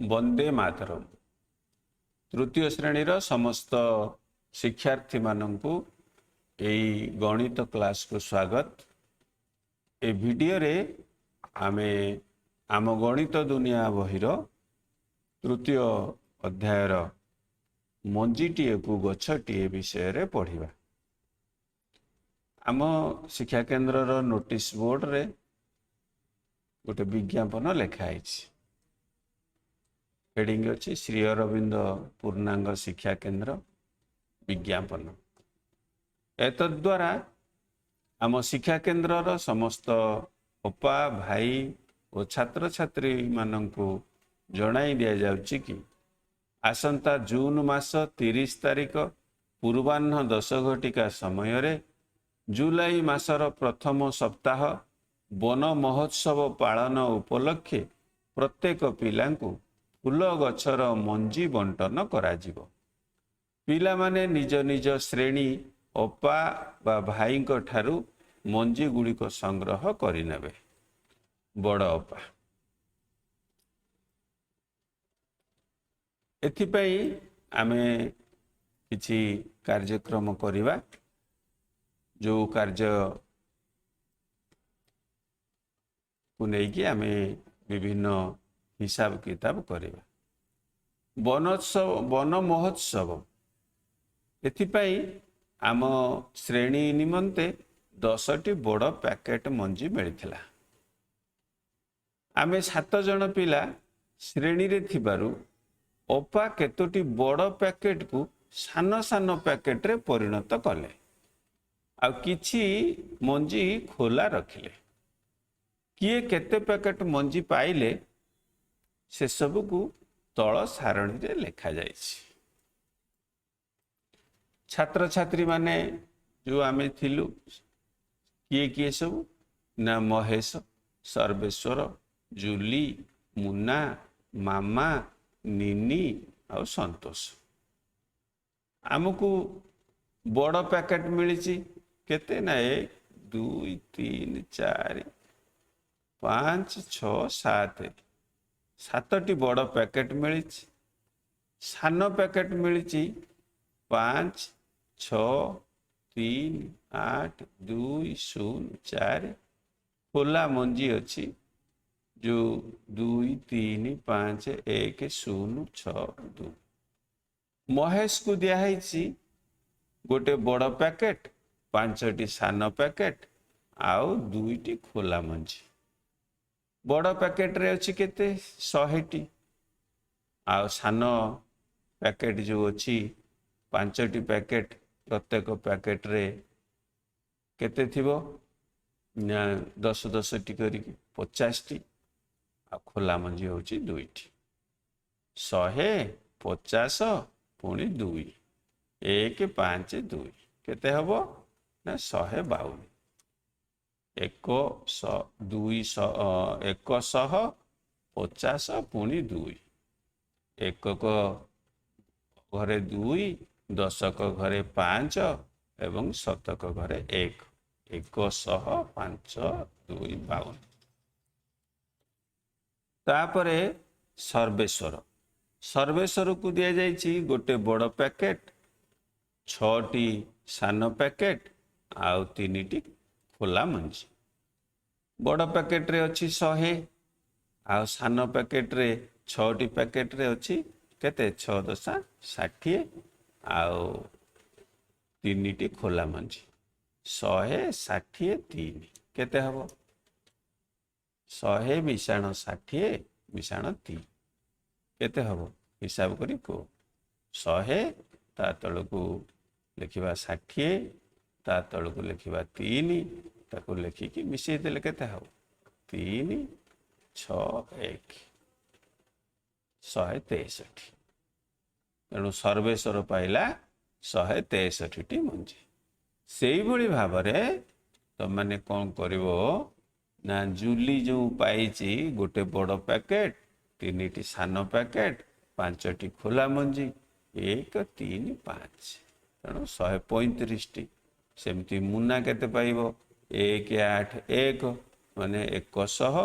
वंदे मातरम। तृतीय श्रेणीर समस्त शिक्षार्थी मानंकु एई गणित क्लास को स्वागत। ए वीडियो रे आमे आम गणित दुनिया बहिर तृतीय अध्यायर मंजीटीए को गछटीए विषय रे पढ़िबा। आम शिक्षा केन्द्र रो नोटिस बोर्ड रे गोटे विज्ञापन लिखाई। हेडिंग अच्छी श्री अरविंद पूर्णांग शिक्षा केन्द्र विज्ञापन। एतद्वारा आम शिक्षा केन्द्र समस्त अपा भाई और छात्र छात्री मानंकु जणाई दिया जाउची कि आसंता जून मास 30 तारिख पूर्वाह्न 10 घटिका समय रे जुलाई मासर प्रथम सप्ताह वन महोत्सव पालन उपलक्षे प्रत्येक पिलांकु फूल गछर मंजी बंटन कराजिबो। पिला माने निज निज श्रेणी अपा बा भाई ठारू मंजी गुड़िक संग्रह करिनेबे। बड़ अपा एथिपई आमे किछि कार्यक्रम करिबा। जो कार्य को लेकिन आमे विभिन्न हिसाब किताब करिबा। वन महोत्सव एथिपई आम श्रेणी निमंते 10टी बड़ पैकेट मंजी मिलिथिला। आमे 7 जन पिला श्रेणी रे थिबारु अपा केतोटी बड़ पैकेट को सान सान पैकेट रे परिणत कले आ किछि मंजी खोला रखिले। किए केते पैकेट मंजी पाइले से सब को तल सारणी रे लिखा जाइछि। छात्र छात्री माने जो आमे थिलु किए किए सब ना महेश, सर्वेश्वर, जूली, मुन्ना, मामा, निनी और संतोष। आमको बड़ पैकेट मिली केते ना 1 2 3 4 5 6 7 7टी बड़ पैकेट मिली। सान पैकेट मिली 5 6 3 8 2 0 4। खोला मंजी अच्छी जो 2 3 5 1 0 6 2। महेश को दिखाई गोटे बड़ पैकेट 5टी सान पैकेट आउ 2टी खोला मंजी। बड़ पैकेट रे अच्छी केते 100टी आउ सान पैकेट जो अच्छी 5टी पैकेट प्रत्येक पैकेट रे केते थिबो ना 10 10टी करी 50टी आ खोला मंजी होची 2टी। 100 50 पुणी 2 1 5 2 केते हबो ना 152। 150 पुणी 2 1 घरे 2 10 घरे 5 एवं 7 घरे 1 100 5 2 52। तापरे सर्वेश्वर सर्वेश्वर को दिया जाइछि गोटे बड़ पैकेट 6टी सान पैकेट आउ 3टी खोला मंजी। बड़ पैकेट रे अच्छी 100 आउ सान पैकेट रे 6टी पैकेट रे अच्छी केते 6 10 60 आउ 3टी खोला मंजी। 100 60 3 केते हबो 100 मिशाण 60 मिशाण 3 केते हबो हिसाब करी को 100 ता तळकू लिखिबा 60 ता तळकू लिखिबा 3 ताको लिखिकी मिसई देले केते हबो 3 6 1 163। तेणु सर्वेश्वर पाइला 163टी मंजी। सेई भली भाबरे तो माने कोन करिवो ना जूली जो पाइची गोटे बड़ पैकेट 3टी सान पैकेट 5टी खोला मंजी 1 3 5 तेणु 135टी। सेमती मुन्ना केते पाइबो 1 8 1 माने 100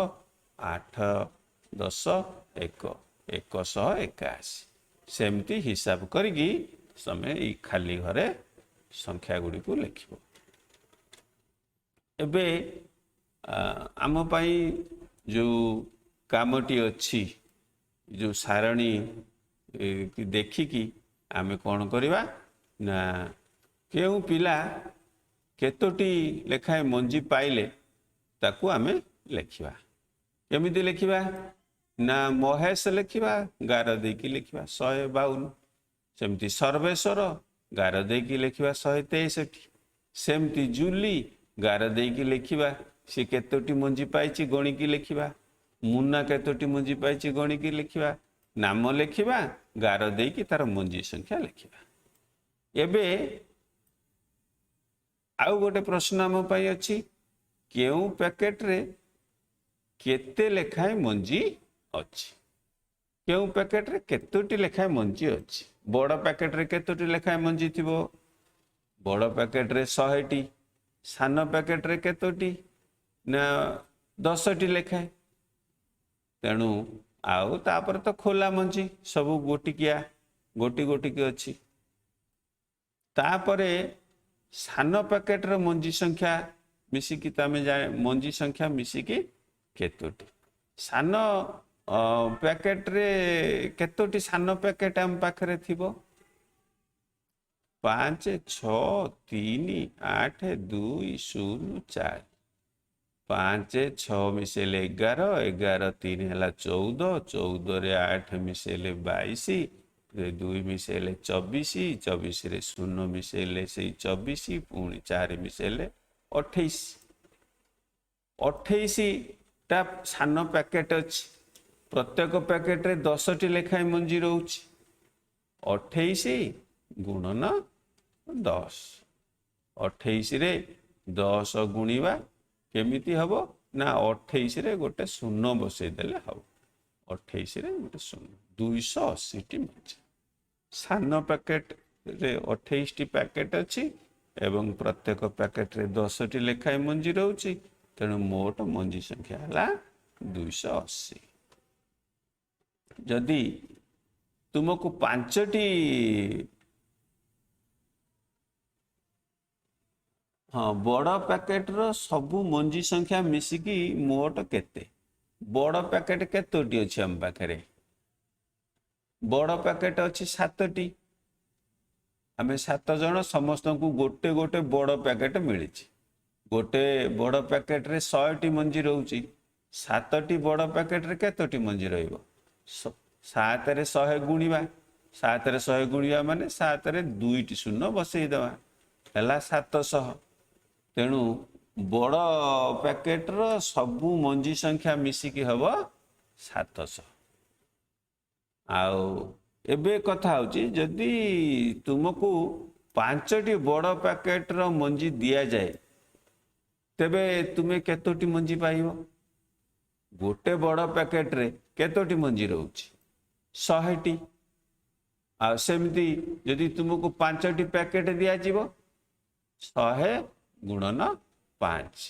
8 10 1 181 सेमती हिसाब करिकी समय ई खाली घरे संख्या गुड़ी को लिखिबो। एबे आम पाई जो कामटी अच्छी जो सारणी देखिकी आमे कौन करिबा ना केउ पिला केतोटी लेखाए मंजी पाइले ताकू आमे लिखिबा। केमिति लिखिबा ना महेश लिखिबा गार देकी लिखिबा 152, सेमती सर्वेश्वर गार देकी लिखिबा 163, सेमती जूली गार देकी लिखिबा से केतोटी मंजी पाइची गणिकी लिखिबा, मुन्ना केतोटी मंजी पाइची गणिकी लिखिबा, नाम लिखिबा गार देकी तार मंजी संख्या लिखिबा। एबे आउ गोटे प्रश्न आम पाई अछि केउ पैकेट रे केते लेखाए मंजी अछि, केउ पैकेट रे केतोटी लेखाए मंजी अछि। बड़ पैकेट रे केतोटी लेखाए मंजी थिबो, बड़ पैकेट रे 100 टी, सान पैकेट रे केतोटी ना 10 टी लेखाए। तेणु आउ तापर तो खोला मंजी सबु गोटिकिया गोटी गोटिकी अछि। तापरे सान पैकेट रे मंजी संख्या मिसिकी तमे जाने मंजी संख्या मिसिकी केतोटी। सान पैकेट रे केतोटी सान पैकेट आम पाखरे थिबो 5 6 3 8 2 0 4, 5 6 मिसेले 11, 11 3 है 14, 14 रे 8 मिसेले 22, 2 मिसेले 24, 24 रे 0 मिसेले से 24, पुणी 4 मिसेले 28, 28 टा सान पैकेट अच्छी। प्रत्येक पैकेट रे 10 टी लेखाए मंजी रोची। 28 गुणन 10, 28 रे 10 गुणिबा केमिति हबो ना 28 रे गोटे शून्य बसई देले हबो। 28 रे गोटे शून्य 280 टी मंजी। सान पैकेट रे 28 टी पैकेट अच्छी एवं प्रत्येक पैकेट रे 10 टी लेखाए मंजी रोची। तेणु मोट मंजी संख्या है 280। जदि तुमको 5टी हाँ बड़ पैकेट रो सबु मंजी संख्या मिसिकी मोट केते, बड़ पैकेट केतोटी अछि हम पाखरे, बड़ पैकेट अछि 7टी। आमे 7 जण समस्त को गोटे गोटे बड़ पैकेट मिलिछि। गोटे बड़ पैकेट रे 100 टी मंजी रहउची, 7टी बड़ पैकेट रे केतोटी मंजी रहइबो 7 रे 100 गुणिबा, 7 रे 100 गुणिबा माने 7 रे 2 टी शून्य बसई देवा हला 700। तेणु बड़ पैकेट रो सबु मंजी संख्या मिसिकी हबो 700। आउ एबे कथा होची जदि तुमको 5टी बड़ पैकेट रो मंजी दिया जाए तेबे तुमे केतोटी मंजी पाइबो। गोटे बड़ पैकेट रे केतोटी मंजी रहउची 100 टी। आ सेमती यदि तुमको 5टी पैकेट दिया जीवो 100 गुणन 5,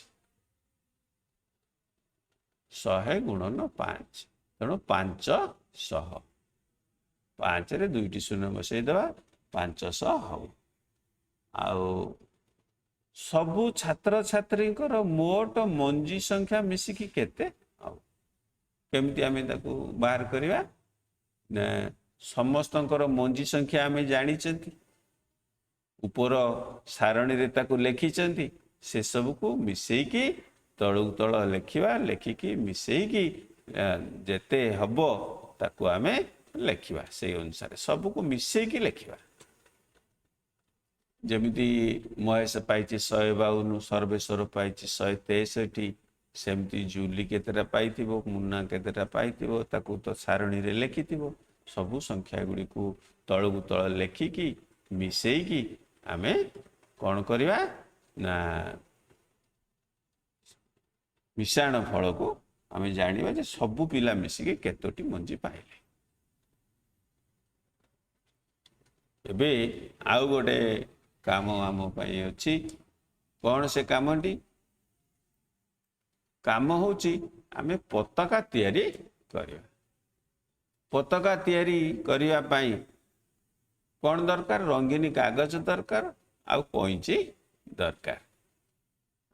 100 गुणन 5 तेणु 500। 5 रे 2 टी शून्य बसई देवा 500 हो। आउ सबु छात्र छात्री मोट मंजी संख्या मिसिकी केते आउ केमती आमे ताकू बाहर करिवा ना समस्तंकर मंजी संख्या आमे जानी चंती ऊपर सारणी रे ताकू लेखी चंती से सब को मिसेई की तळु तळ लेखिबा लेखिकी मिसेई की जेते हबो ताकू आमे लेखिबा से अनुसार सब को मिसेई की लेखिबा। जमिति महेश पाइछि 152, सर्वेश्वर पाइछि 163, सेमती जूली केतेटा पाइथिबो, मुन्ना केतेटा पाइथिबो ताकू तो सारणी रे लेखिथिबो। सबु संख्या गुडी को तळु तळ लेखिकी मिसेई की आमे कौन करिवा ना मिश्रण फल को आमे जानिबा जे सबु पिला मिसिकी केतोटी मंजी पाइले। एबे आउ गोटे काम आम पाई अछि कौन से कामटी काम होची आमे पताका तैयारी करिवा। पताका तैयारी करिया पाई कौन दरकार रंगीन कागज दरकार आउ कैंची दरकार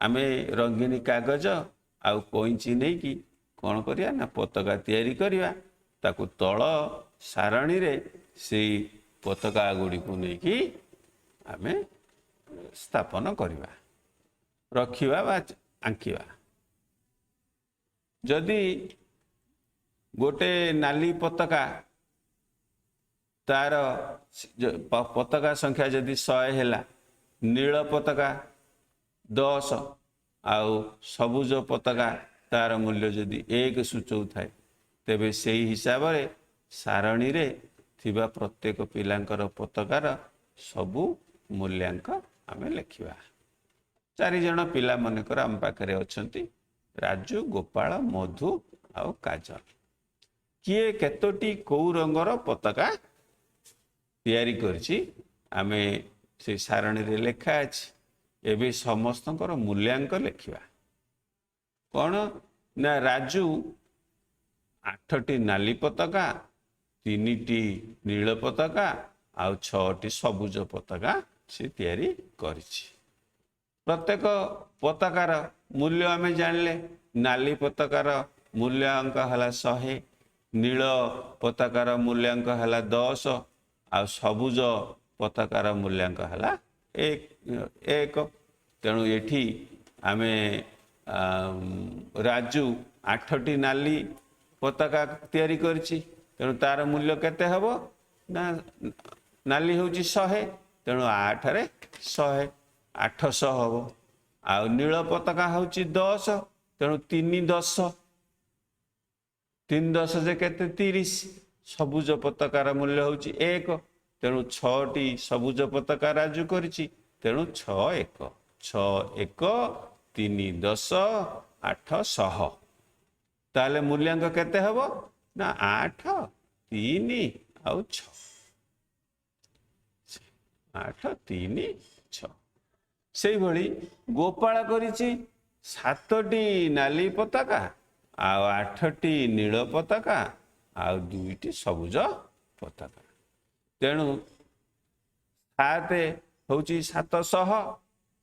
आमे रंगीन कागज आउ कैंची नहीं कि कौन करिया ना पताका तैयारी करिया ताकू तल सारणी रे से पताका गुड़ी को नहीं कि आमे स्थापन करिवा रखिवा बा आंकिवा जदि गोटे नाली पताका तार पताका संख्या जदि 100 हैला नील पताका 10 आउ सबुज पताका तार मूल्य जदि 1 सूचौ थाए तेबे सेही हिसाब रे सारणी रे थिबा प्रत्येक पिलांकर पताकार सबु मूल्यांक आमे लिखिबा 4 जण पिला मनकर आम पाखरे अछंती राजू गोपाल मधु आउ काजल किए केतोटी कौ रंगर पताका तैयारी करछि आमे से सारणी रे लेखा अछि एबे समस्तंकर मूल्यांक लिखिबा कोन ना राजू 8टी नाली पताका 3टी नील पताका आउ 6टी सबुज पताका से तैयारी करछि प्रत्येक पताकार मूल्य आमे जानले नाली पताकार मूल्यांक हला 100 नील पताकार मूल्यांक हला 10 आ सबुज पताकार मूल्यांक हला 1 तेणु एठी आमे राजू 8टी नाली पताका तैयारी करछि तेणु तार मूल्य केते हबो ना नाली होची 100 तेणु 8 रे 100 800 हबो आ नील पताका होची 10 तेणु 3 10 जे केते 30 सबुज पताकार मूल्य होची 1 तेणु 6टी सबुज पताका राजू करछि तेणु 6 1 3 10 800 ताले मूल्यांक केते हबो ना 8 3 आउ 6 8 3 6 से भली गोपाल करिछि 7टी नाली पताका आ 8टी नील पताका आ 2टी सबुज पताका तेणु 7 होची 700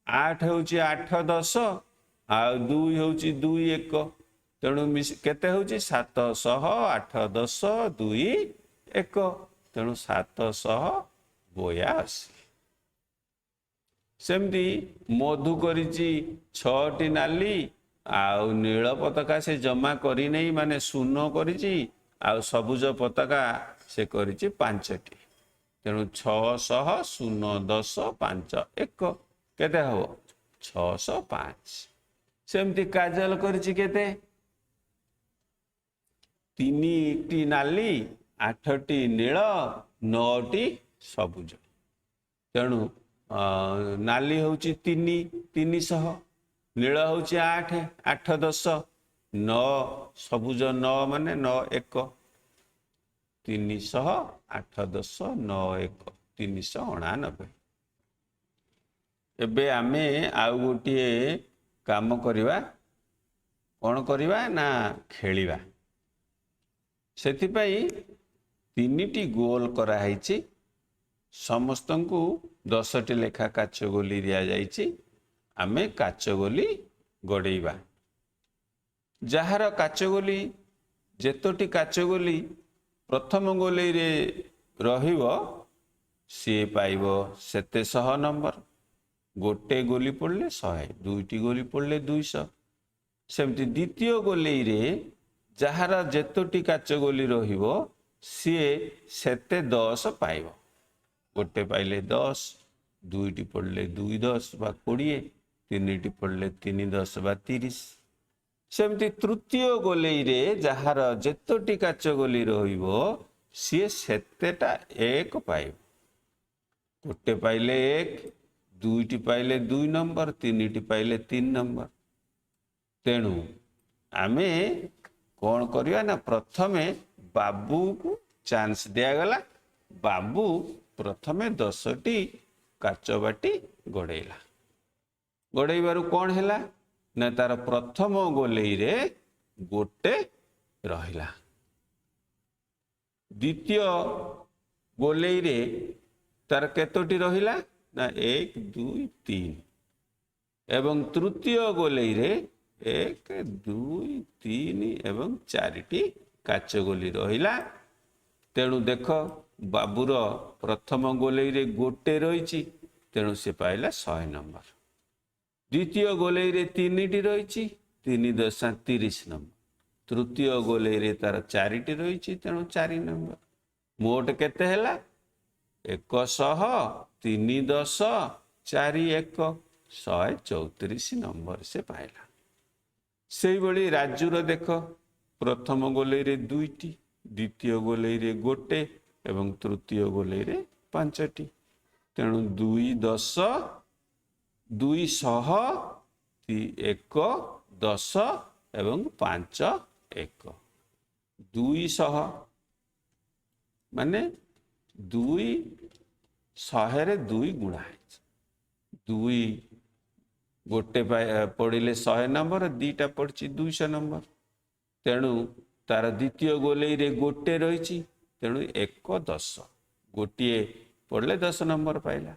8 होची 8 10 आ 2 होची 2 1 तेणु केते होची 700 8 10 2 1 तेणु 782 सेमती मधु करिछि 6टी नाली आउ नील पताका से जमा करी नहीं माने शून्य करिछि आउ सबुज पताका से करिछि 5टी तेणु 600 0 10 5 1 केते हो 605 सेमती काजल करिछि केते 3टी नाली 8टी नील 9टी सबुज तेणु नाली होची 300 नील होची 8 8 10 9 सबुज 9 माने 9 1 300 8 10 9 1 399 एबे आमे आउ गोटे काम करिवा कोन करिवा ना खेलिवा सेति पई 3टी गोल करा हैछि समस्तंकु 10टी लेखा काचगोली दिया जाइछि आमे काचगोली गड़ेइबा जहार काचगोली जेतोटी काचगोली प्रथम गोली रे रहिबो सी पाइबो सेते 100 नंबर गोटे गोली पड़ले 100 दुईटी गोली पड़ले 200 सेमती द्वितीय गोली रे जहार जेतोटी काचगोली रहिबो सी सेते 10 पाइबो गोटे पाइले 10 दुईटी पड़ले 2 10 बा 20 तीनटी पड़ले 3 10 बा 30 सेमती तृतीय गोलेई रे जहार जेतोटी काचगोली रहिबो सी सेतेटा 1 पाइबो गोटे पाइले 1 दुईटी पाइले 2 नंबर तीनटी पाइले 3 नंबर तेणु आमे कौन करिया ना प्रथमे बाबू को चांस दिया गला बाबू प्रथमे 10टी काचबाटी गड़ेला गड़ेबारु कौन हैला ना तार प्रथम गोलेई रे गोटे रहिला द्वितीय गोलेई रे तार केतोटी रहिला ना 1 2 3 एवं तृतीय गोलेई रे 1 2 3 एवं 4टी काच गोली रहिला। तेणु देख बाबूर प्रथम गोलेई रे गोटे रही, तेणु से पाइला 100 नंबर। द्वितीय गोलेई रे 3टी रही, 3 दशा 30 नंबर। तृतीय गोलेई रे तार 4टी रही, तेणु 4 नंबर। मोट केते हैला 100 3 10 4 1 134 नंबर से पाइला। से भली राजूर देख प्रथम गोलेई रे 2टी, द्वितीय गोलेई रे गोटे एवं तृतीय गोलेई रे 5टी। तेणु 2 10 200 1 10 एवं 5 1 200 माने 200 रे 2 गुणा है। 2 गोटे पड़े 100 नंबर, 2टा पड़ी 200 नंबर। तेणु तार द्वितीय गोलेई रे गोटे रही, तेणु 1 10 गोटे पड़े 10 नंबर पाइला।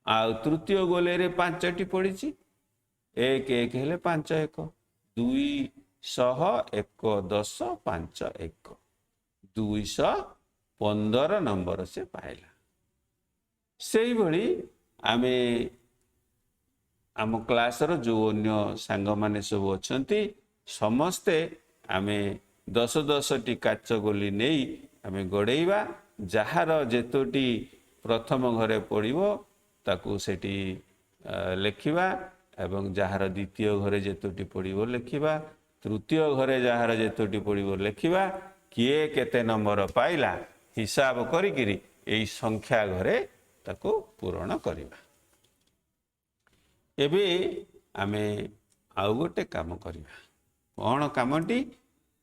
आ तृतीय गोलेई रे 5टी पड़ी 1 1 हेले 5 1 200 1 10 5 1 215 नंबर से पाइला। से भली आमे आम क्लास रो जो अन्य सांग माने सब अछंती समस्ते आमे 10 10टी काच गोली नहीं आमे गड़ेइबा। जहार जेतोटी प्रथम घरे पड़िबो ताकू सेठी लेखिबा एवं जहार द्वितीय घरे जेतोटी पड़िबो लेखिबा, तृतीय घरे जहार जेतोटी पड़िबो लेखिबा। किए केते नंबर पाइला हिसाब करिकिरी एई संख्या घरे ताकू पूरण करिबा। एबे आमे आउ गोटे काम करिबा। कौन कामटी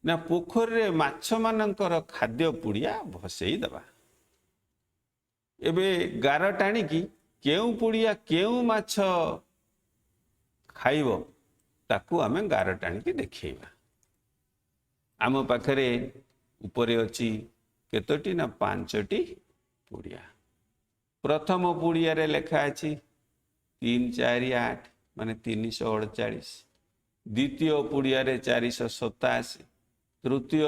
ना पोखरी रे माछ मानकर खाद्य पुड़िया भसेई दबा। एबे गार टाणी की केउ पुड़िया केउ माछ खाइबो ताकू आमे गार टाणी की देखिबा। आम पाखरे उपरे अछि केतोटी ना 5टी पुड़िया। प्रथम पुड़िया रे लेखा अछि 3 4 8 माने 348। द्वितीय पुड़िया रे 487, तृतीय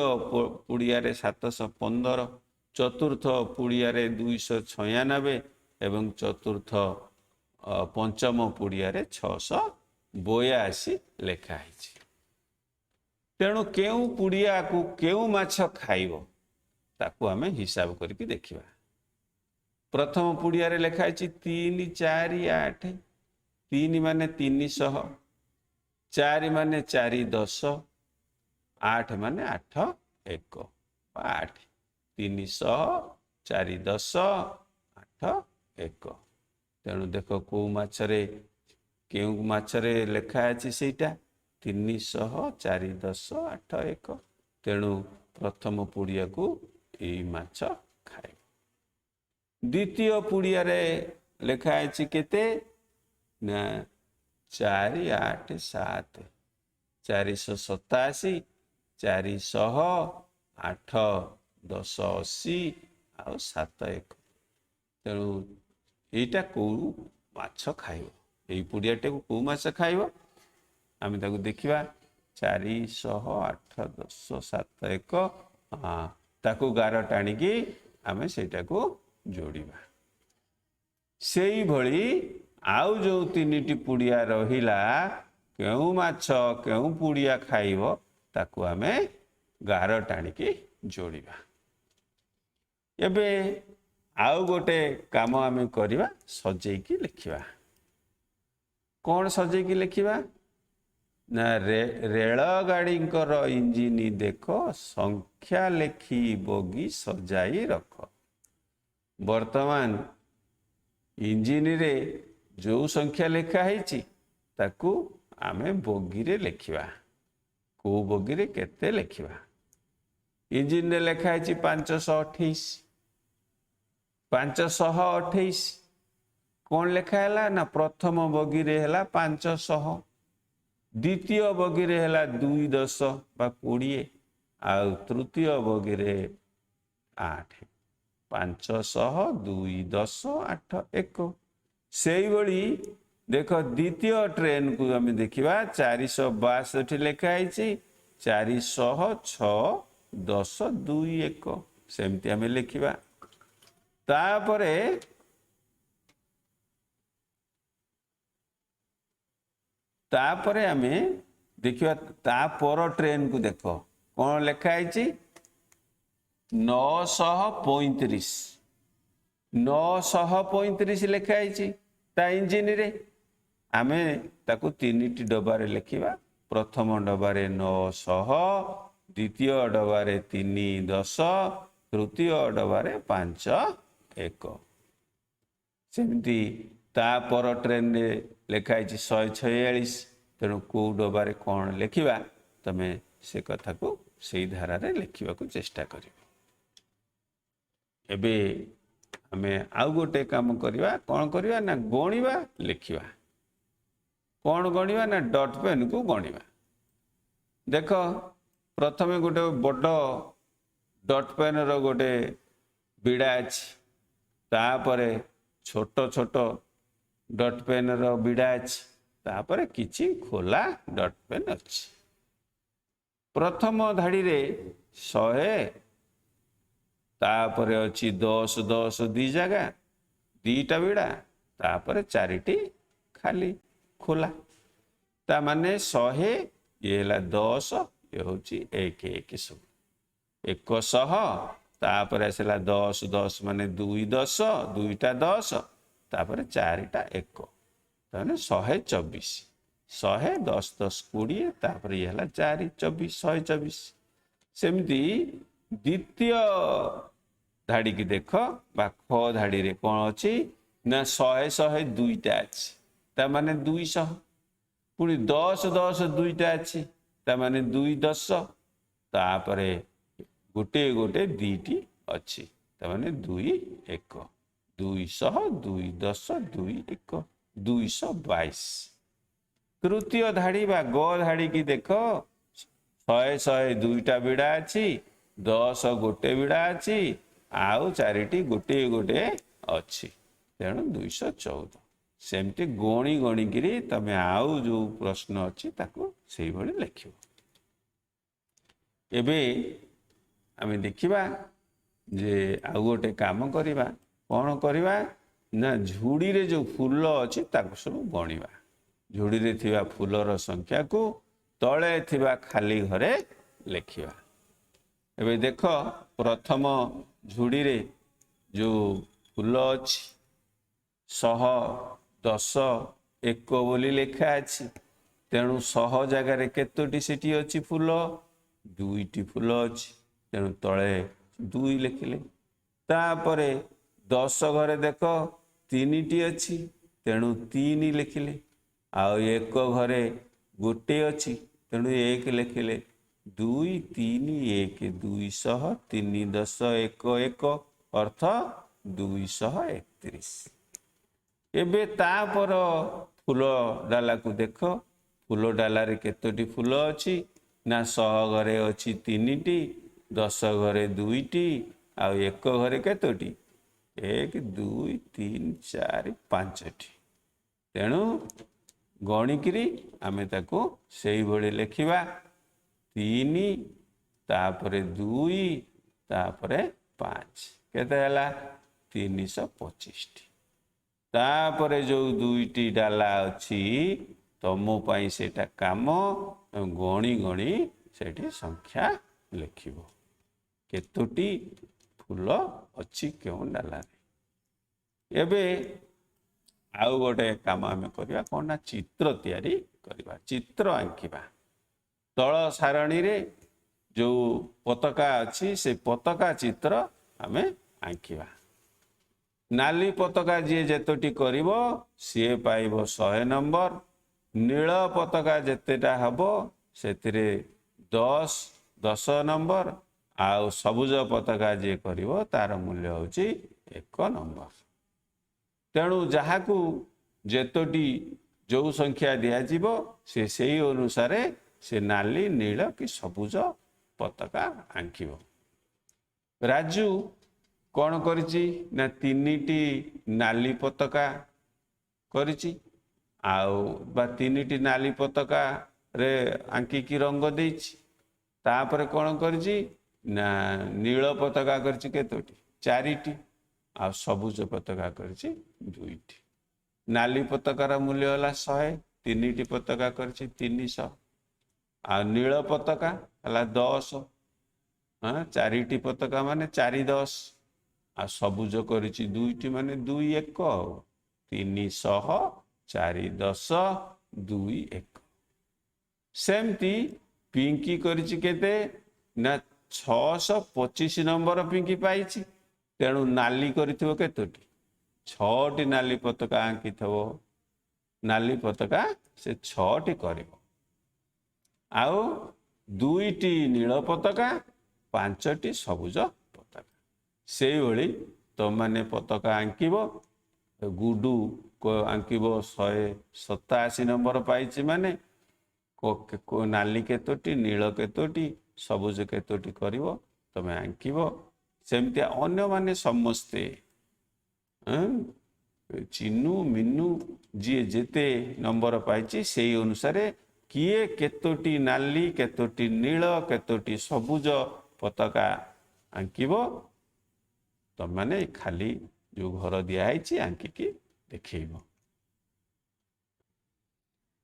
पुड़िया रे 715, चतुर्थ पुड़िया रे 296 एवं चतुर्थ पंचम पुड़िया रे 682 लेखा है। तेणु केउ पुड़िया को केउ माछ खाइबो ताकू आमे हिसाब करके देखिबा। प्रथम पुड़िया रे लेखा है 3 4 8, 3 माने 300, 4 माने 4 10, 8 माने 8 1 8 300 4 10 8 1। तेणु देख को माछरे केउ माछरे लेखा अछि सेटा 300 4 10 8 1। तेणु प्रथम पुड़िया को एई माछ खाए। द्वितीय पुड़िया रे लेखा अछि केते ना 4 8 7 487, 400 8 10 80 आ 7 1। तेणु एटा को माछ खाइबो, एई पुड़ियाटे को माछ खाइबो आमे ताको देखिबा। 400 8 10 7 1 हाँ ताको गार टाणी की आमे सेटा को जोड़िबा। सेई भली आउ जो 3टी पुड़िया रहिला केउ माछ केउ पुड़िया खाइबो ताकू आमे गार टाणी की जोड़िबा। एबे आउ गोटे काम आमे करिबा सजेई की लिखिबा। कौन सजेई की लिखिबा ना रेल गाड़ी इंजिन देख संख्या लेखी बोगी सजाई रख। वर्तमान इंजिन रे जो संख्या लेखा है ताकू आमे बोगी रे लिखिबा। को बोगी रे केते लिखिबा। इंजिन रे लेखा है 528, 528 कौन लेखा है ना प्रथम बोगी रे है 500, द्वितीय बोगी रे है 2 10 बा 20 आ तृतीय बोगी रे 8 500 2 10 8 1 ସେଇଭଳି ଦେଖ ଦ୍विତୀୟ ଟ୍ରେନ୍ को ଆମେ ଦେଖିବା 462 ଲେଖା ହେଇଛି 400 6 10 2 1 ସେମିତି ଆମେ ଲେଖିବା तापरे आमे देखिवा ता पर ट्रेन को देखो कौन लेखा है 935 935 लेखा है ता इंजिन रे आमे ताकू तीनिटी डबारे लिखिबा प्रथम डबारे 900 द्वितीय डबारे 3 10 तृतीय डबारे 5 1 सेमती ता पर ट्रेन रे लेखा है 146 तेणु को डबारे कौन लिखा तमें से कथा को सही धारा रे लिखा को चेष्टा कर आमे आउ गोटे काम करवा कौन करवा ना गणिवा लिखा कौन गणिवा ना डट पेन को गणिवा देख प्रथमे गोटे बड़ डट पेन रो गोटे बिड़ा अच्छी तापरे छोट छोट डट पेन रो बिड़ा अच्छी तापरे किछि खोला डट पेन अच्छी प्रथम धाड़ी रे 100 तापरे अच्छी 10 10 दी जगह दीटा बिड़ा तापरे 4टी खाली खोला ता माने 100 ये हला 10 ये होची 1 1 सब 100 तापरे असला 10 10 माने 2 10 दुईटा 10 तापरे 4टा 1 ताने 124 100 10 10 20 तापरे ये हला 4 24 124 सेमती द्वितीय धाड़ी की देख बा ख धाड़ी रे कौन अच्छी ना 100 100 दुईटा अच्छी ता माने 200 पुणी 10 10 दुईटा अच्छी ता माने 2 10 तापरे गोटे गोटे दीटी अच्छी ता माने 2 1 200 2 10 2 1 222 तृतीय धाड़ी बा ग धाड़ी की देख 100 100 दुईटा बिड़ा अच्छी 10 गोटे बिड़ा अच्छी आउ 4टी गोटे गोटे अच्छी तेणु 214 सेमती गणी गणी गिरी तमे आउ जो प्रश्न अच्छी ताको सही भली लिखिबो एबे आमे देखिबा जे आउ गोटे काम करिबा कौन करिबा ना झुड़ी रे जो फूल अच्छी ताको सब गणिबा झुड़ी रे थिबा फूलर संख्या को तळे थिबा खाली घरे लिखिबा एबे देख प्रथम झुड़ी रे जो फूल अच्छी 100 10 1 बोली लिखा अच्छी तेणु 100 जगार केतोटी सिटी अच्छी फूल 2टी फूल अच्छी तेणु तले 2 लिखिले तापरे 10 घरे देख 3टी अच्छी तेणु 3 लिखिले आउ 1 घरे गोटे अच्छी तेणु 1 लिखिले 2 3 1 200 3 10 1 1 अर्थ 231 एबे तापर फूल डाला को देख फूल डाला रे केतोटी फूल अच्छी ना 100 घरे अच्छी 3टी 10 घरे 2टी आउ 1 घरे केतोटी 1 2 3 4 5टी तेणु गणिकी आमे ताको सही भली लिखिबा 3 तापरे 2 तापरे 5 केते हला 325 तापरे जो 2टी डाला अच्छी तमो पाई सेटा काम गणी गणी सेठी संख्या लिखिबो केतोटी फूल अच्छी क्यों डाला रे एबे आउ गोटे काम आमे करिया कोन ना चित्र तैयारी करिबा चित्र आंकिबा तळ सारणी रे जो पताका अच्छी से पताका चित्र आमे आंकिबा नाली पताका जे जेतोटी करिवो से पाइबो 100 नंबर नील पताका जेतेटा हबो सेतिरे 10 10 नंबर आउ सबुज पताका जे करिवो तार मूल्य होची 1 नंबर तेणु जहाकू जेतोटी जो संख्या दिया जीवो से सही अनुसार से नाली नील कि सबुज पताका आंकिबो ରାଜୁ କ'ଣ କରିଛି ନା 3ଟି ନାଲି ପତାକା କରିଛି ଆଉ ବା 3ଟି ନାଲି ପତାକାରେ ଆଙ୍କିକି ରଙ୍ଗ ଦେଇଛି। ତାପରେ କ'ଣ କରିଛି ନା ନୀଳ ପତାକା କରିଛି କେତୋଟି 4ଟି ଆଉ ସବୁଜ ପତାକା କରିଛି 2ଟି। ନାଲି ପତାକାର ମୂଲ୍ୟ ହେଲା 100, 3ଟି ପତାକା କରିଛି 300 ଆଉ ନୀଳ ପତାକା ହେଲା 10। 4ଟି ପତାକା ମାନେ 4 10 ଆଉ ସବୁଜ କରିଛି 2ଟି ମାନେ 2 1 ଆଉ 300 4 10 2 1। ସେମିତି ପିଙ୍କି କରିଛି କେତେ ନା 625 ନମ୍ବର ପିଙ୍କି ପାଇଛି। ତେଣୁ ନାଲି କରିଥିବ କେତୋଟି 6ଟି ନାଲି ପତାକା ଆଙ୍କିଥିବ। ନାଲି ପତାକା ସେ 6ଟି କରିବ ଆଉ 2ଟି ନୀଳ ପତାକା 5ଟି ସବୁଜ ପତାକା। ସେଇଭଳି ତମାନେ ପତାକା ଆଙ୍କିବ। ଗୁଡୁ ଆଙ୍କିବ 187 ନମ୍ବର ପାଇଛି ମାନେ ନାଲି କେତୋଟି ନୀଳ କେତୋଟି ସବୁଜ କେତୋଟି କରିବ ତମେ ଆଙ୍କିବ। ସେମିତି ଅନ୍ୟମାନେ ସମସ୍ତେ ଚିନୁ ମିନୁ ଯିଏ ଯେତେ ନମ୍ବର ପାଇଛି ସେଇ ଅନୁସାରେ କିଏ କେତୋଟି ନାଲି କେତୋଟି ନୀଳ କେତୋଟି ସବୁଜ ପତାକା ଆଙ୍କିବ ତମାନେ ଖାଲି ଯୋଉ ଘର ଦିଆହେଇଛି ଆଙ୍କିକି ଦେଖେଇବ।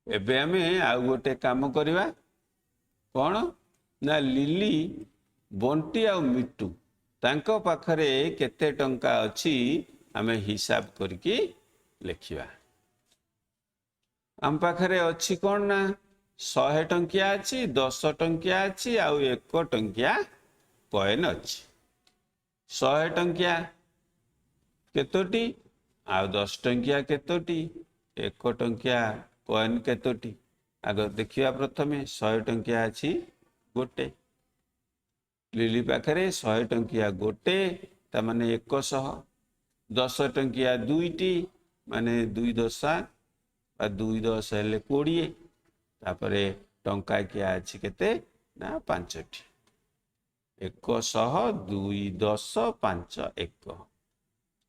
ଏବେ ଆମେ ଆଉ ଗୋଟେ କାମ କରିବା କ'ଣ ନା ଲିଲି ବଣ୍ଟି ଆଉ ମିଟୁ ତାଙ୍କ ପାଖରେ କେତେ ଟଙ୍କା ଅଛି ଆମେ ହିସାବ କରିକି ଲେଖିବା। ଆମ ପାଖରେ ଅଛି କ'ଣ ନା 100 ଟଙ୍କିଆ ଅଛି 10 ଟଙ୍କିଆ ଅଛି ଆଉ 1 ଟଙ୍କିଆ କଏନ୍ ଅଛି। 100 ଟଙ୍କିଆ କେତୋଟି ଆଉ 10 ଟଙ୍କିଆ କେତୋଟି 1 ଟଙ୍କିଆ କଏନ୍ କେତୋଟି ଆଗ ଦେଖିବା। ପ୍ରଥମେ 100 ଟଙ୍କିଆ ଅଛି ଗୋଟେ। ଲିଲି ପାଖରେ 100 ଟଙ୍କିଆ ଗୋଟେ ତା ମାନେ 100। 10 ଟଙ୍କିଆ 2ଟି ମାନେ 2 ଦଶା ବା 2 10 ହେଲେ 20। ତାପରେ ଟଙ୍କା କିଆ ଅଛି କେତେ ନା 5ଟି। 100 2 10 5 1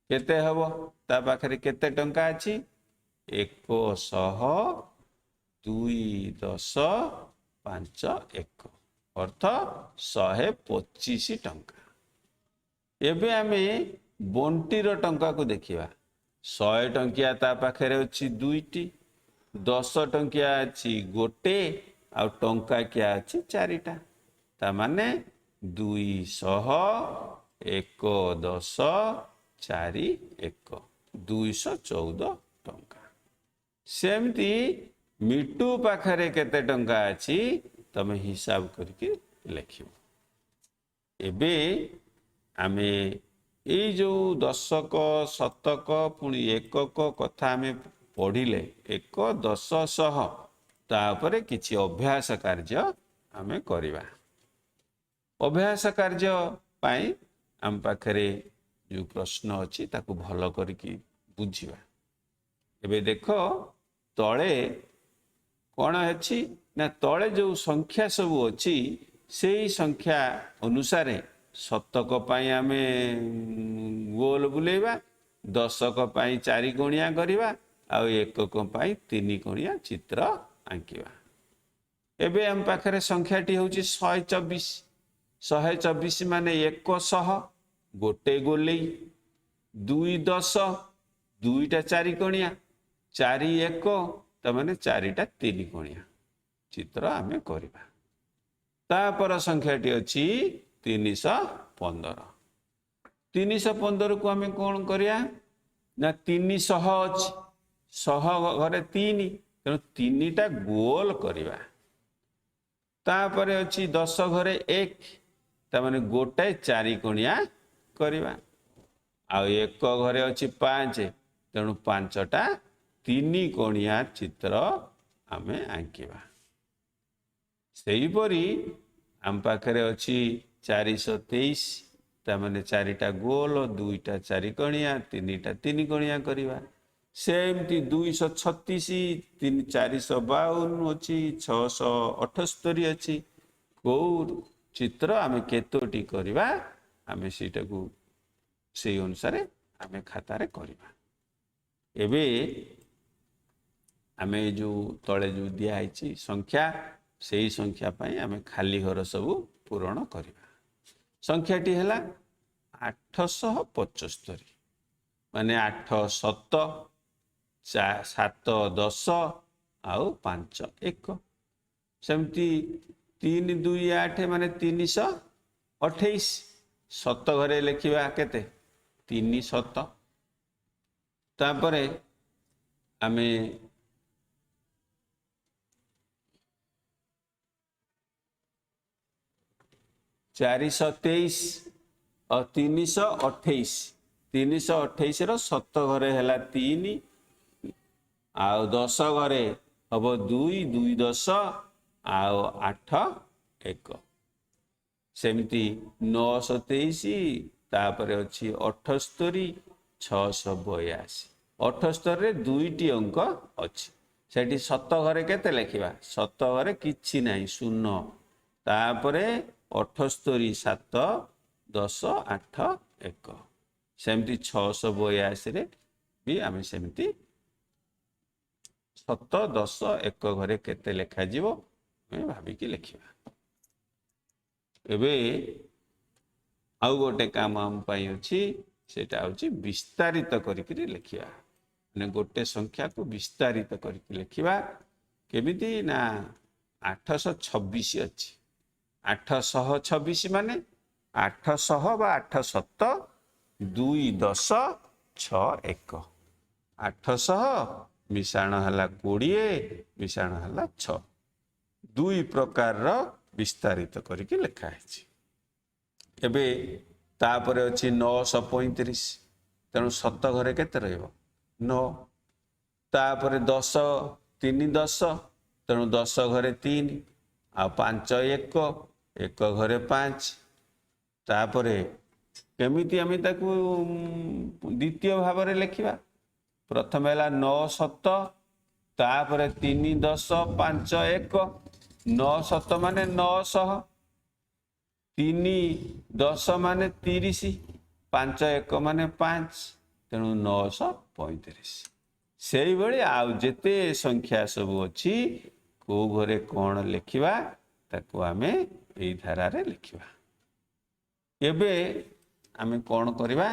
କେତେ ହେବ? ତା ପାଖରେ କେତେ ଟଙ୍କା ଅଛି? 100 2 10 5 1 ଅର୍ଥ 125 ଟଙ୍କା। ଏବେ ଆମେ ବଣ୍ଟିର ଟଙ୍କାକୁ ଦେଖିବା। 100 ଟଙ୍କିଆ ତା ପାଖରେ ଅଛି 2ଟି 10 ଟଙ୍କିଆ ଅଛି ଗୋଟେ ଆଉ ଟଙ୍କା କିଆ ଅଛି 4ଟା। ତା ମାନେ 200 1 10 4 1 214 ଟଙ୍କା। ସେମିତି ମିଟୁ ପାଖରେ କେତେ ଟଙ୍କା ଅଛି ତମେ ହିସାବ କରିକି ଲେଖିବ। ଏବେ ଆମେ ଏଇ ଯୋଉ ଦଶକ ଶତକ ପୁଣି ଏକକ କଥା ଆମେ ପଢ଼ିଲେ 1 10 100 ତାପରେ କିଛି ଅଭ୍ୟାସ କାର୍ଯ୍ୟ ଆମେ କରିବା। ଅଭ୍ୟାସ କାର୍ଯ୍ୟ ପାଇଁ ଆମ ପାଖରେ ଯୋଉ ପ୍ରଶ୍ନ ଅଛି ତାକୁ ଭଲ କରିକି ବୁଝିବା। ଏବେ ଦେଖ ତଳେ କ'ଣ ଅଛି ନା ତଳେ ଯୋଉ ସଂଖ୍ୟା ସବୁ ଅଛି ସେଇ ସଂଖ୍ୟା ଅନୁସାରେ ଶତକ ପାଇଁ ଆମେ ଗୋଲ ବୁଲେଇବା, ଦଶକ ପାଇଁ 4 କୋଣିଆ କରିବା ଆଉ ଏକକ ପାଇଁ 3 କୋଣିଆ ଚିତ୍ର ଆଙ୍କିବା। ଏବେ ଆମ ପାଖରେ ସଂଖ୍ୟାଟି ହେଉଛି 124। 124 ମାନେ 100 ଗୋଟେ ଗୋଲେଇ, 2 10 2ଟା 4 କୋଣିଆ 4 1 ତା ମାନେ 4ଟା 3 କୋଣିଆ ଚିତ୍ର ଆମେ କରିବା। ତାପର ସଂଖ୍ୟାଟି ଅଛି 315। 315 କୁ ଆମେ କ'ଣ କରିବା ନା 300 ଅଛି 100 ଘରେ 3 ତେଣୁ 3ଟା ଗୋଲ କରିବା। ତାପରେ ଅଛି 10 ଘରେ 1 ତା ମାନେ ଗୋଟାଏ 4 କୋଣିଆ କରିବା। ଆଉ 1 ଘରେ ଅଛି 5 ତେଣୁ 5ଟା 3 କୋଣିଆ ଚିତ୍ର ଆମେ ଆଙ୍କିବା। ସେହିପରି ଆମ ପାଖରେ ଅଛି 423 ତା ମାନେ 4ଟା ଗୋଲ 2ଟା 4 କୋଣିଆ 3ଟା 3 କୋଣିଆ କରିବା। ସେମିତି 236 452 ଅଛି 678 ଅଛି। କୋଉ ଚିତ୍ର ଆମେ କେତୋଟି କରିବା आमे सीटा को से अनुसार आमे खातारे करिबा। एबे आमे जो तले जो दिया है संख्या से संख्या पाई आमे खाली घर सब पूरण करिबा। संख्याटी है 875 माने 8 7 7 10 आउ 5 1 सेमती 3 2 8 माने 328 7 घरे लिखिबा केते 3 7 तापरे आमे 423 और 328 328 रो 7 घरे है 3 आउ 10 घरे हम 2 2 10 आउ 8 1 सेमती 923 तापरे अच्छी 78 682 78 रे दुईटी अंक अच्छी सेठी 7 घरे केते लिखिबा 7 घरे किछि नाही शून्य तापरे 78 7 10 8 1 सेमती 682 रे भी आमे सेमती 7 10 1 घरे केते लेखा जीवो आमे भाबी कि लिखिबा। एबे आउ गोटे काम हम पाई अछि सेटा होछि विस्तारित करिकरी लिखिबा माने गोटे संख्या को विस्तारित करिकरी लिखिबा केमिति ना 826 अछि 826 माने 800 बा 8 7 2 10 6 1 800 मिशाण हला 20 मिशाण हला 6 दुई प्रकार रो विस्तारित करिकि लिखा है। एबे तापरे अछि 935 तेणु 7 घरे केते रहइबो 9 तापरे 10 3 10 तेणु 10 घरे 3 आ 5 1 1 घरे 5 तापरे केमिति आमे ताकू द्वितीय भाव रे लिखिबा प्रथम हैला 9 7 तापरे 3 10 5 1 9 7 माने 900 3 10 माने 30 5 1 माने 5 तेणु 935 से भली आउ जेते संख्या सब अछि को घरे कोन लिखिबा ताकू आमे एई धारा रे लिखिबा। एबे आमे कोन करिबा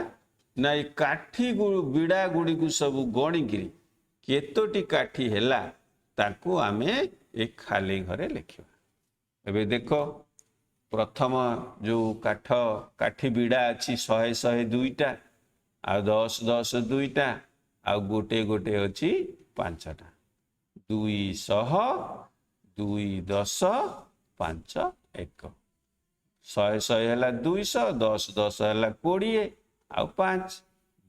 ना ए काठी बिड़ा गुडी को सब गणी गिरी केतोटी काठी हैला ताकू आमे ए खाली घरे लिखिबा। एबे देखो प्रथम जो काठी बिड़ा अच्छी 100 100 2टा आ 10 10 2टा आ गोटे गोटे अच्छी 5टा 200 2 10 5 1 100 100 है 200 10 10 है 20 आ 5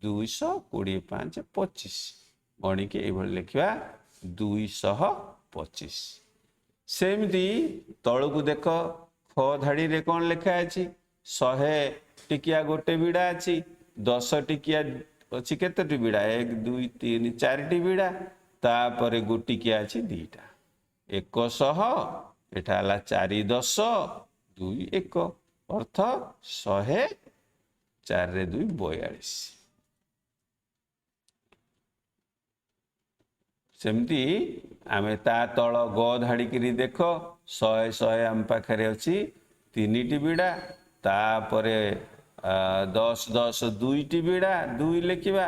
200 20 5 25 गणी के ये लिखा 225 सेमती तलू देख ख धाड़ी रे कौन लिखा है 100 टिकिया गोटे बिड़ा अच्छी 10 टिकिया अच्छी केतोटी बिड़ा 1 2 3 4 बिड़ा तापर गोटिकिया अच्छी 2टा 100 एटा हला 4 10 2 1 अर्थ 100 4 रे 2 42 सेमती आमे ता तल ग धाड़ी करी देख 100 100 आम पाखरे अच्छी 3टी बिड़ा तापरे 10 10 2टी बिड़ा 2 लिखिबा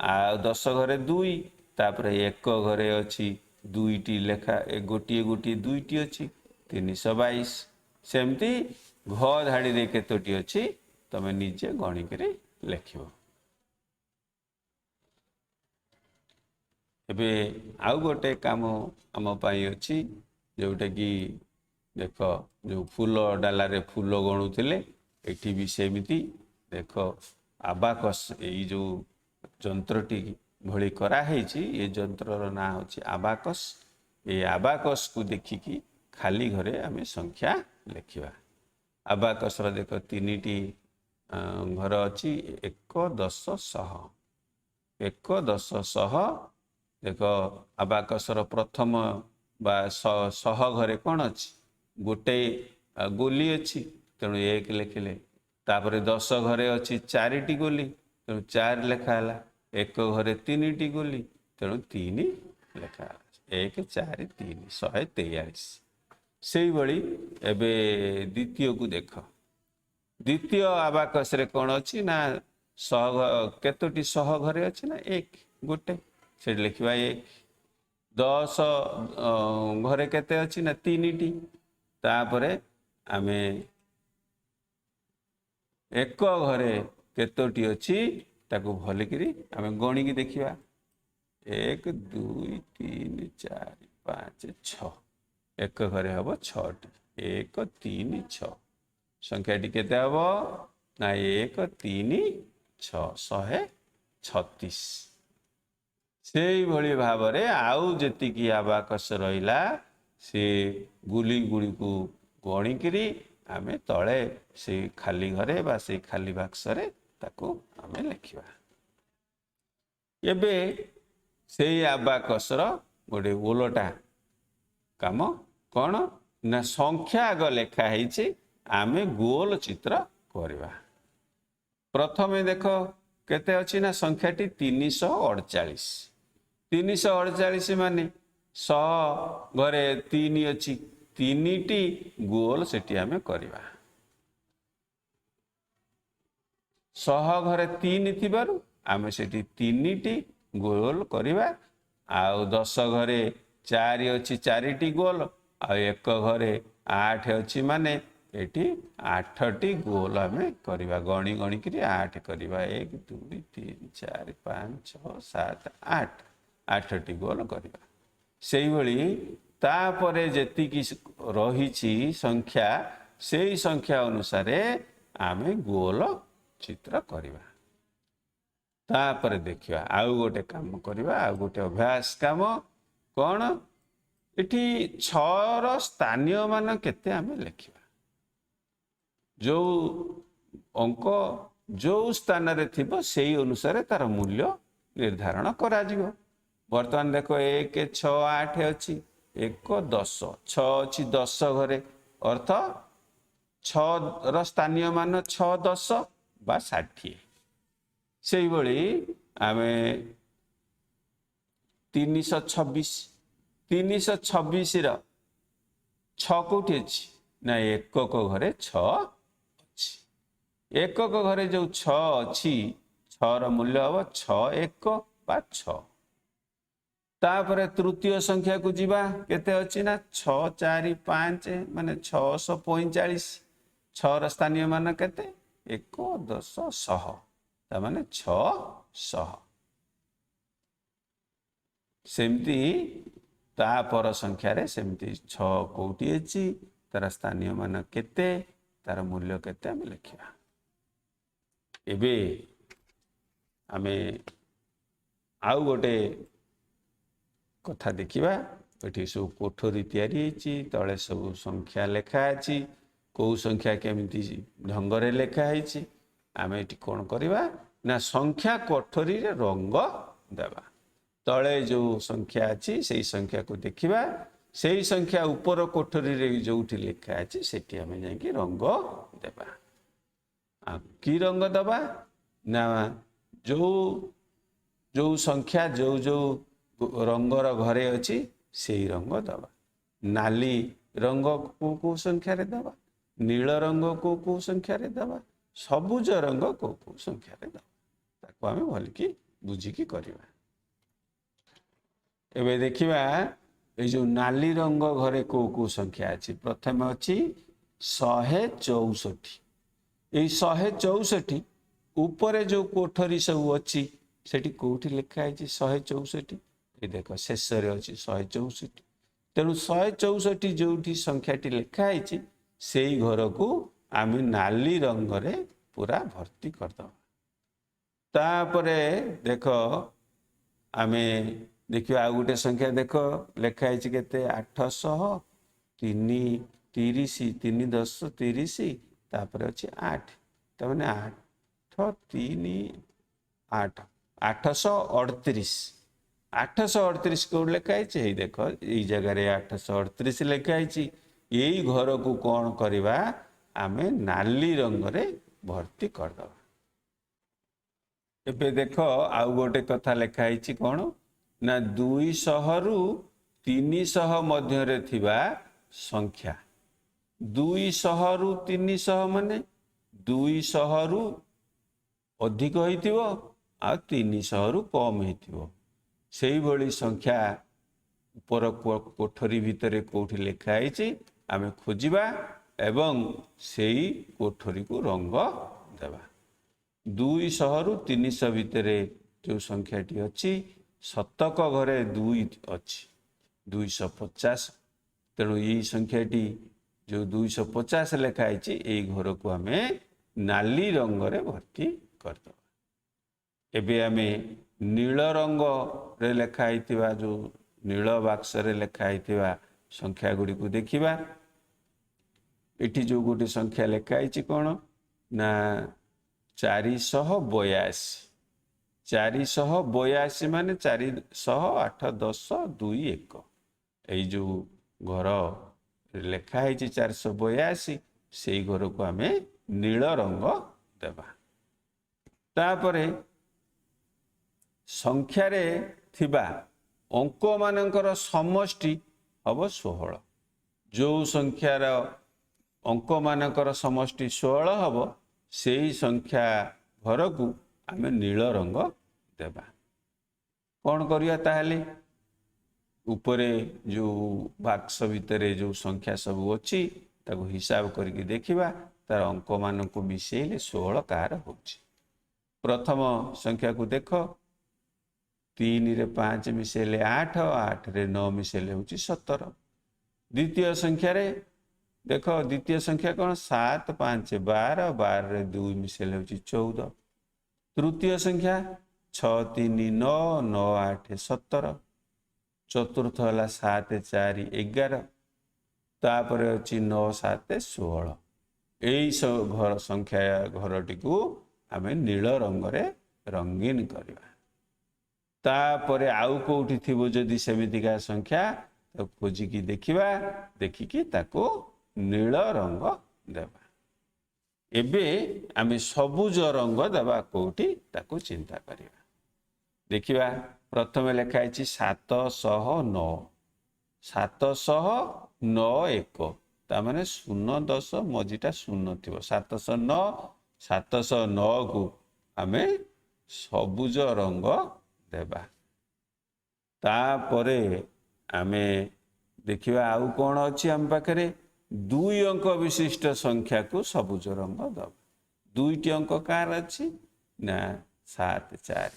आ 10 घरे 2 तापरे 1 घरे अच्छी 2टी लेखा गोटी गोटी 2टी अच्छी 322 सेमती घ धाड़ी रे केतोटी अच्छी तमे निजे गणी करी लिखिबो। एबे आउ गोटे काम आम पाई अच्छी जोटा कि देख जो फूल डाला रे फूल गणुले एठी भी सेमिति देख आबाकस यही जो जंत्रटी भली करा ये जंत्रर ना होची आबाकस ये आबाकस को देखिकी खाली घरे आमे संख्या लिखिबा। आबाकस रो देख 3टी घर अच्छी 1 10 100 1 10 100 देख आबाकस रो प्रथम बा 100 घरे कौन अच्छी गोटे गोली अच्छी तेणु 1 लिखिले तापर 10 घरे अच्छी 4टी गोली तेणु 4 लेखा है। 1 घरे 3टी गोली तेणु 3 लेखा 1 4 3 143। से भली एबे द्वितीय को देख। द्वितीय आबाकस रे कौन अच्छी ना सह केतोटी सह घरे अच्छी ना 1 गोटे से लिखा 1। 10 घरे केते अच्छी ना 3टी तापरे आमे 1 घरे केतोटी अच्छी ताको भलिकी आमे गणिकी देखिबा 1 2 3 4 5 6 1 घरे हम 6टी 1 3 6 संख्याटी केते हम ना 1 3 6 136। से भली भाव रे आउ जेतिकी आबाकस रहिला से गुली गुली को गणिकी आमे तले से खाली घरे बा से खाली बाक्स रे ताको आमे लिखिबा। एबे से आबाकस रो गोटे ओलटा काम कौन ना संख्या आग लेखा है आमे गोल चित्र करवा। प्रथमे देख केते अच्छी ना संख्याटी 348। 348 माने 100 घरे 3 अच्छी 3टी गोल सेठी आमे करवा। 100 घरे 3 थिबारु आमे सेठी 3टी गोल करवा। आउ 10 घरे 4 अच्छी 4टी गोल आ 1 घरे 8 अच्छी माने एठी 8टी गोल आमे करवा। गणी गणी करी 8 करवा 1 2 3 4 5 6 7 8 8टी गोल करवा। सेही भली तापरे जेतिकी रहिछि संख्या सेही संख्या अनुसार आमे गोल चित्र करवा। तापरे देखिवा आउ गोटे काम करवा। आउ गोटे अभ्यास काम कौन इठी 6 रो स्थानीय मान केते आमे लिखिबा। जो अंक जो स्थान रे थिबो सेही अनुसार तार मूल्य निर्धारण करा जिवो। वर्तमान देखो 1 6 8 अच्छी 1 10 6 अच्छी 10 घरे अर्थ 6 रो स्थानीय मान 6 10 बा 60। से भली आमे 326 326 रो 6 कोठी अछि ना 1 घरे 6 अछि। 1 घरे जो 6 अछि 6 रो मूल्य हबो 6 1 बा 6। तापरे तृतीय संख्या को जीवा केते अछि ना 6 4 5 माने 645। 6 रो स्थानीय मान केते 1 10 100 ता माने 600। सेमती तापर संख्या रे सेमती 6 कोटी अछि तार स्थानीय मान केते तार मूल्य केते हम लिखिबा। एबे आमे आउ गोटे कथा देखिबा। एठी सब कोठरी तयारी होईची तळे सब संख्या लेखा अछि को संख्या केमिति ढंग रे लेखा होईची। आमे एठी कोन करबा ना संख्या कोठरी रे रंग देबा। तळे जो संख्या अछि सेही संख्या को देखिबा। सेही संख्या ऊपर कोठरी रे जोठी लेखा अछि सेठी आमे जाकी रंग देबा। आ की रंग देबा ना जो संख्या जो रंगर घरे अच्छी से रंग दबा। नाली रंग को संख्या रे दबा। नील रंग को संख्या रे दबा। सबुज रंग को संख्या रे दबा। ताको आमे भलकी बुझिकी करबा। एबे देखिबा ए जो नाली रंग घरे को संख्या अछि। प्रथम अछि 164। ए 164 ऊपर जो कोठरी सब अच्छी सेठी कोठी लिखा है 164। ये देखो शेष रे अच्छी 164। तेणु 164 जो संख्याटी लिखा है से घर को आम नाली रंग रे पूरा भर्ती करदे। तापरे देख आमे देखिए आ गोटे संख्या देख लिखा है केते 800 3 30 3 10 30 तापर अच्छे 8 तमाने 8 3 8 838। 838 कोड लिखा है देख ये जगह 838 लिखा है। यही घर को कौन करवा आमे नाली रंग रे भर्ती करदबा। एबे देख आउ गोटे कथा लिखाई कौन ना 200 रु 300 मध्य थिबा संख्या 200 रु 300 माने 200 रु अधिक होइतिबो आ 300 रु कम होइतिबो सेही भली संख्या ऊपर कोठरी भितर कोठी लिखाई आमे खोजिबा एवं सेही कोठरी को रंग देबा। 200 रु 300 भितर जो संख्याटी अच्छी शतक घरे 2 अच्छी 250 तेणु यही संख्याटी जो 250 लिखाई यही घर को आमे नाली रंग रे भर्ती करदबा। एबे आमे नील रंग रे लिखाई जो नील बाक्स रे लिखाई संख्या गुड़ी को देखिबा। इठी जो गोटे संख्या लिखाई कौन ना 482 482 माने 408 10 2 1 यही जो घर लिखाई 482 से घर को आमे नील रंग देबा। तापरे संख्या रे थिबा अंक मानकर समष्टि हम 16 जो संख्यार अंक मानकर समष्टि 16 हम से ही संख्या घर को आमे नील रंग देबा। कौन करिया ताहले उपरे जो बाक्स भितर जो संख्या सब अच्छी ताको हिसाब करके देखिबा तार अंक मान को मिसेले 16 कार होची। प्रथम संख्या को देख 3 रे 5 मिसेले 8 8 रे 9 मिसेले होची 17। द्वितीय संख्या रे देख द्वितीय संख्या कौन 7 5 12 12 रे 2 मिसेले होची 14। तृतीय संख्या 6 3 9 9 8 17। चतुर्थ है 7 4 11 तापर अच्छी 9 7 16। यही सब घर संख्या घरटी को आमे नील रंग रे रंगीन करवा। तापरे आउ कोठी थिबो जदि सेमितिका संख्या तो खोजिकी देखिबा देखिकी ताको नील रंग देबा। एबे आमे सबुज रंग देबा कोठी ताको चिंता करिबा। देखिबा प्रथम लिखाई 709 709 1 ता माने 0 10 मझीटा 0 थिबो 709 709 को आमे सबुज रंग देबा। तापरे आमे देखिबा आउ कोन अछि हम पाखरे 2 अंक विशिष्ट संख्या को सबुज रंग दबा। 2टी अंक कार अछि ना 7 4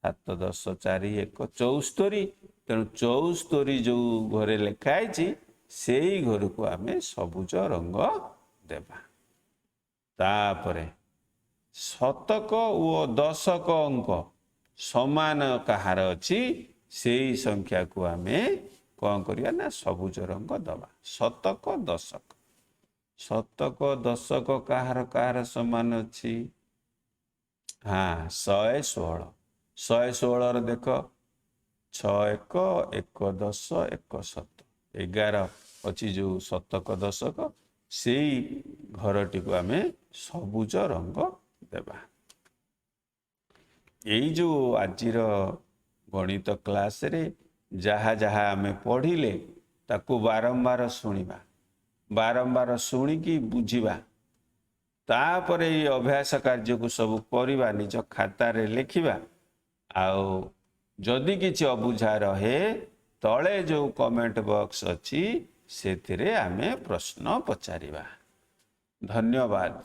7 10 4 1 74 तेणु 74 जो घरे लिखाई से ही घर को आमे सबुज रंग देबा। तापरे शतक और दशक अंक समान कहार अच्छी से ही संख्या को आमे कौन करिया ना सबुज रंग दबा। शतक दशक कहार कहार समान अच्छी हाँ 116 116 देख 6 1 1 10 1 7 11 अच्छी जो शतक दशक से घरटी को आमे सबुज रंग देबा। यही जो आजिर गणित क्लास रे जहा जहा आमे पढ़िले ताको बारंबार सुनिबा बारंबार सुनिकी बुझिबा तापरे ये अभ्यास कार्य को सब करिबा निज खाता रे लिखिबा। आउ जदि किछि अबुझा रहे तळे जो कमेंट बॉक्स अछि सेथिरे आमे प्रश्न पचारिबा। धन्यवाद।